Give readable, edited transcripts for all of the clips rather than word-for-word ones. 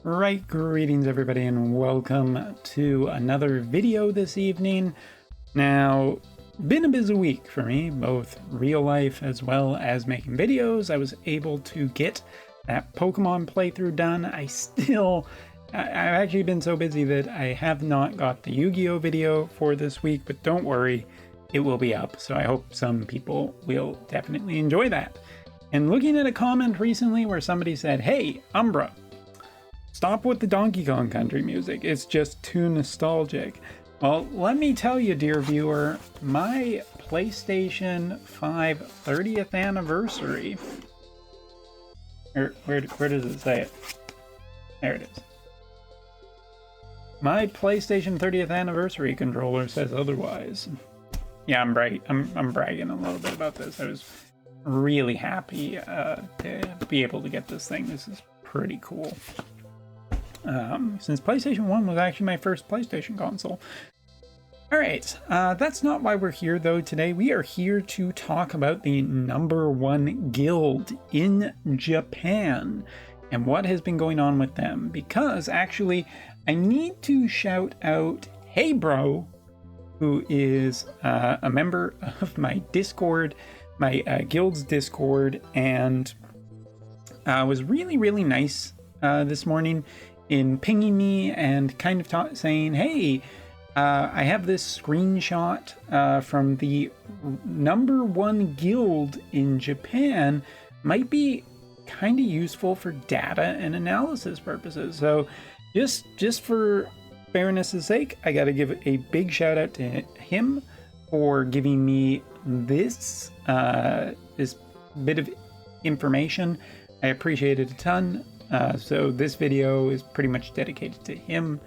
Right, greetings everybody and welcome to another video this evening. Now, been a busy week for me, both real life as well as making videos. I was able to get that Pokemon playthrough done. I've actually been so busy that I have not got the Yu-Gi-Oh video for this week, but don't worry, it will be up. So I hope some people will definitely enjoy that. And looking at a comment recently where somebody said, "Hey, Umbra, stop with the Donkey Kong Country music. It's just too nostalgic." Well, let me tell you, dear viewer, my PlayStation 5 30th anniversary... Where does it say it? There it is. My PlayStation 30th anniversary controller says otherwise. Yeah, I'm bragging a little bit about this. I was really happy to be able to get this thing. This is pretty cool. Since PlayStation 1 was actually my first PlayStation console. Alright, that's not why we're here though today. We are here to talk about the #1 guild in Japan and what has been going on with them. Because actually, I need to shout out Hey Bro, who is a member of my Discord, my guild's Discord, and was really nice this morning in pinging me and kind of saying, "Hey, I have this screenshot from the #1 guild in Japan, might be kind of useful for data and analysis purposes." So just for fairness' sake, I gotta give a big shout out to him for giving me this this bit of information. I appreciate it a ton. So this video is pretty much dedicated to him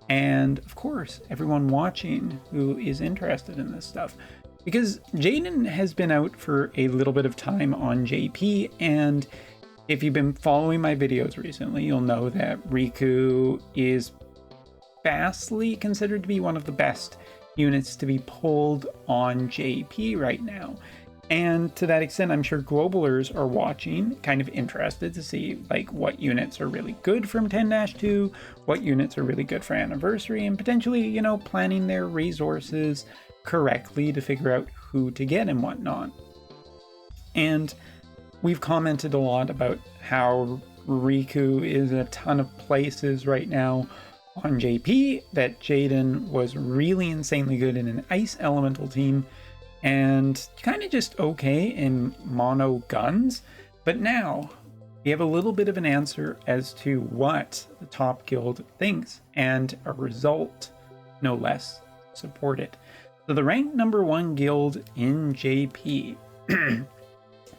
and, of course, everyone watching who is interested in this stuff. Because Jaden has been out for a little bit of time on JP, and if you've been following my videos recently, you'll know that Riku is vastly considered to be one of the best units to be pulled on JP right now. And to that extent, I'm sure globalers are watching, kind of interested to see like what units are really good from 10-2, what units are really good for anniversary, and potentially, you know, planning their resources correctly to figure out who to get and whatnot. And we've commented a lot about how Riku is in a ton of places right now on JP, that Jaden was really insanely good in an ice elemental team, and kind of just okay in mono guns. But now we have a little bit of an answer as to what the top guild thinks, and a result, no less, support it. So the ranked #1 guild in JP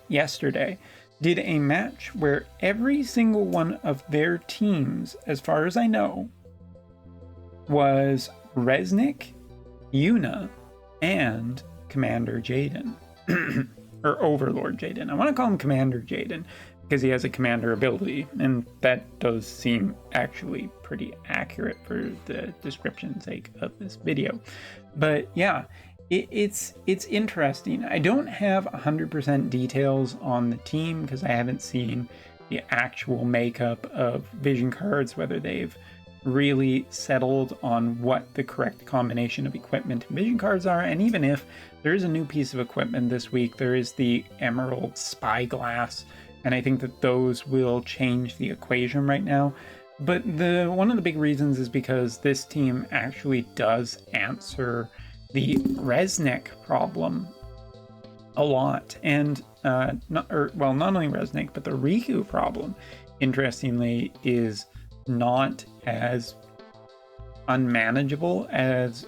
yesterday did a match where every single one of their teams, as far as I know, was Resnik, Yuna, and Commander Jaden. Or Overlord Jaden. I want to call him Commander Jaden because he has a commander ability, and that does seem actually pretty accurate for the description's sake of this video. But yeah, it's interesting. I don't have 100% details on the team because I haven't seen the actual makeup of vision cards, whether they've really settled on what the correct combination of equipment and vision cards are. And even if there is a new piece of equipment this week, there is the Emerald Spyglass, and I think that those will change the equation right now. But one of the big reasons is because this team actually does answer the Resnik problem a lot, and not only Resnik, but the Riku problem, interestingly, is not as unmanageable as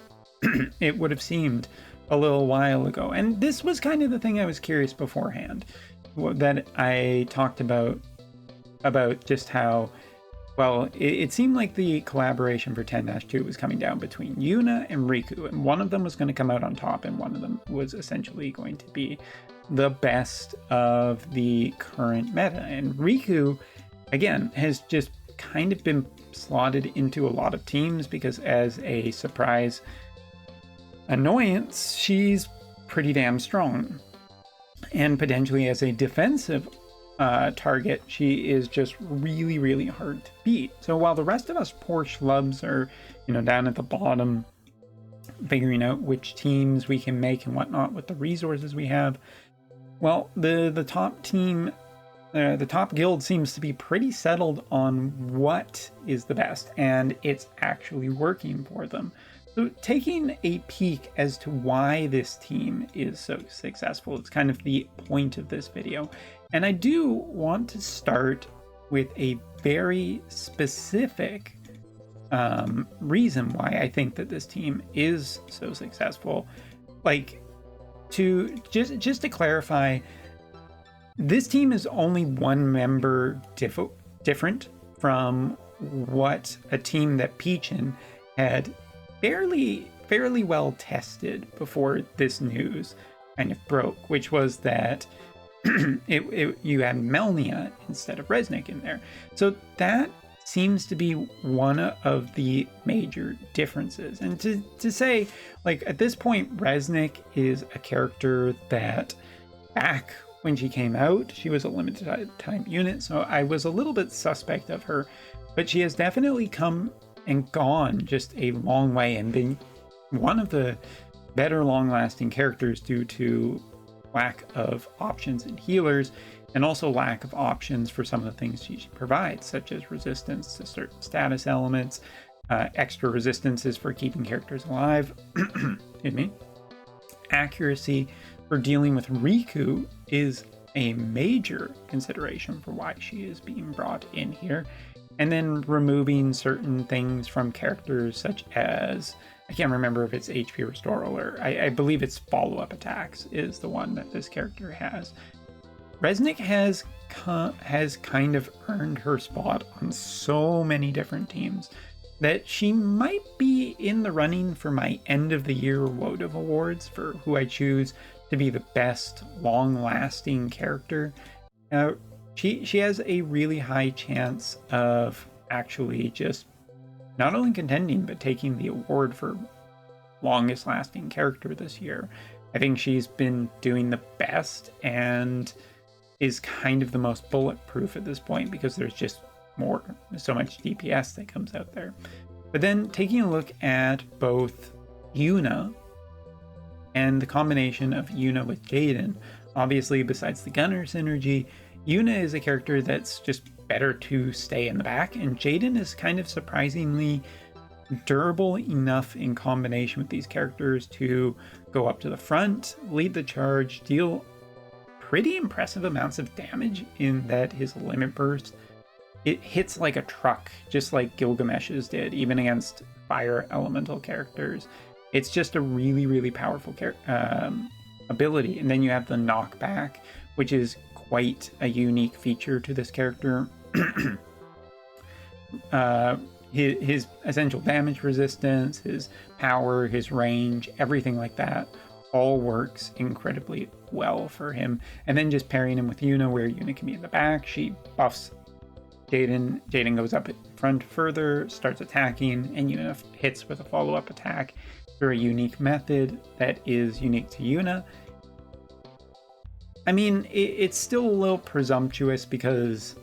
it would have seemed a little while ago. And this was kind of the thing I was curious beforehand, that I talked about just how, well, it seemed like the collaboration for 10-2 was coming down between Yuna and Riku, and one of them was going to come out on top, and one of them was essentially going to be the best of the current meta. And Riku, again, has just kind of been slotted into a lot of teams because as a surprise annoyance, she's pretty damn strong. And potentially as a defensive target, she is just really, really hard to beat. So while the rest of us poor schlubs are, down at the bottom, figuring out which teams we can make and whatnot with the resources we have, well, the top team, the top guild seems to be pretty settled on what is the best, and it's actually working for them. So taking a peek as to why this team is so successful, it's kind of the point of this video. And I do want to start with a very specific reason why I think that this team is so successful. Like, to just to clarify, this team is only one member different from what a team that Peachin had fairly well tested before this news kind of broke, which was that you had Melnia instead of Resnik in there. So that seems to be one of the major differences. And to say, like, at this point, Resnik is a character that back when she came out, she was a limited time unit, so I was a little bit suspect of her, but she has definitely come and gone just a long way and been one of the better long-lasting characters due to lack of options in healers, and also lack of options for some of the things she provides, such as resistance to certain status elements, extra resistances for keeping characters alive, excuse me. Accuracy for dealing with Riku is a major consideration for why she is being brought in here. And then removing certain things from characters such as, I can't remember if it's HP Restore or I believe it's follow-up attacks is the one that this character has. Resnik has kind of earned her spot on so many different teams that she might be in the running for my end of the year Wotv awards for who I choose to be the best long-lasting character. She has a really high chance of actually just not only contending but taking the award for longest lasting character this year. I think she's been doing the best and is kind of the most bulletproof at this point because there's just so much DPS that comes out there. But then taking a look at both Yuna and the combination of Yuna with Jaden, obviously besides the gunner synergy, Yuna is a character that's just better to stay in the back, and Jaden is kind of surprisingly durable enough in combination with these characters to go up to the front, lead the charge, deal pretty impressive amounts of damage in that his limit burst, it hits like a truck, just like Gilgamesh's did, even against fire elemental characters. It's just a really, really powerful ability. And then you have the knockback, which is quite a unique feature to this character. His essential damage resistance, his power, his range, everything like that all works incredibly well for him. And then just pairing him with Yuna, where Yuna can be in the back, she buffs Jaden. Jaden goes up in front further, starts attacking, and Yuna hits with a follow-up attack through a unique method that is unique to Yuna. I mean, it's still a little presumptuous because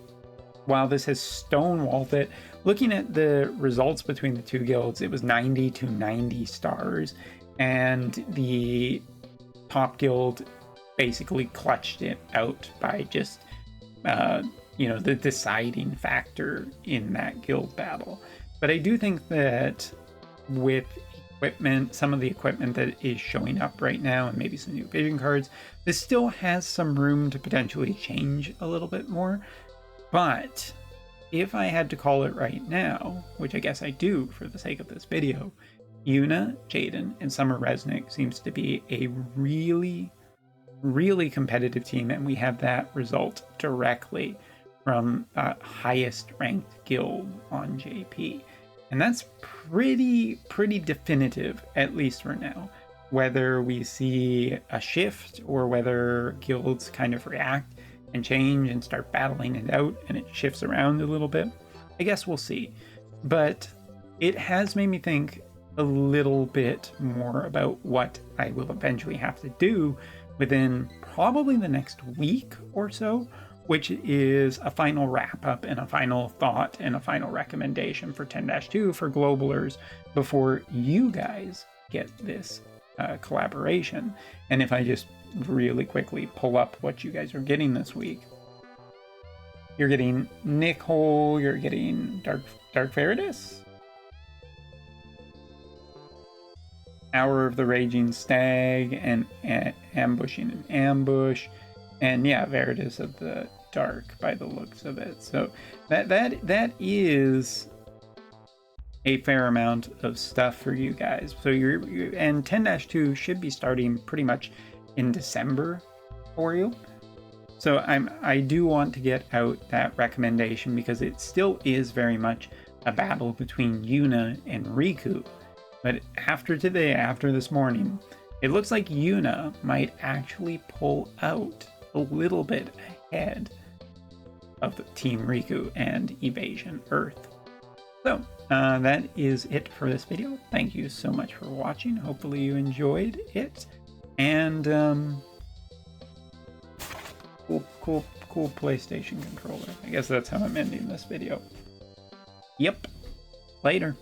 while this has stonewalled it, looking at the results between the two guilds, it was 90 to 90 stars, and the top guild basically clutched it out by just, the deciding factor in that guild battle. But I do think that with equipment, some of the equipment that is showing up right now, and maybe some new vision cards, this still has some room to potentially change a little bit more. But if I had to call it right now, which I guess I do for the sake of this video, Yuna, Jaden, and Summer Resnik seems to be a really, really competitive team, and we have that result directly from highest ranked guild on JP. And that's pretty definitive, at least for now. Whether we see a shift or whether guilds kind of react and change and start battling it out and it shifts around a little bit, I guess we'll see. But it has made me think a little bit more about what I will eventually have to do within probably the next week or so, which is a final wrap-up and a final thought and a final recommendation for 10-2 for Globalers before you guys get this collaboration. And if I just really quickly pull up what you guys are getting this week, you're getting Nicole, you're getting Dark Veritas, Hour of the Raging Stag, and Ambushing an Ambush, and yeah, Veritas of the Dark by the looks of it. So that is a fair amount of stuff for you guys. So and 10-2 should be starting pretty much in December for you. So I do want to get out that recommendation because it still is very much a battle between Yuna and Riku. But after today, after this morning, it looks like Yuna might actually pull out a little bit ahead of the Team Riku and Evasion Earth. So that is it for this video. Thank you so much for watching. Hopefully you enjoyed it. And cool PlayStation controller. I guess that's how I'm ending this video. Yep. Later.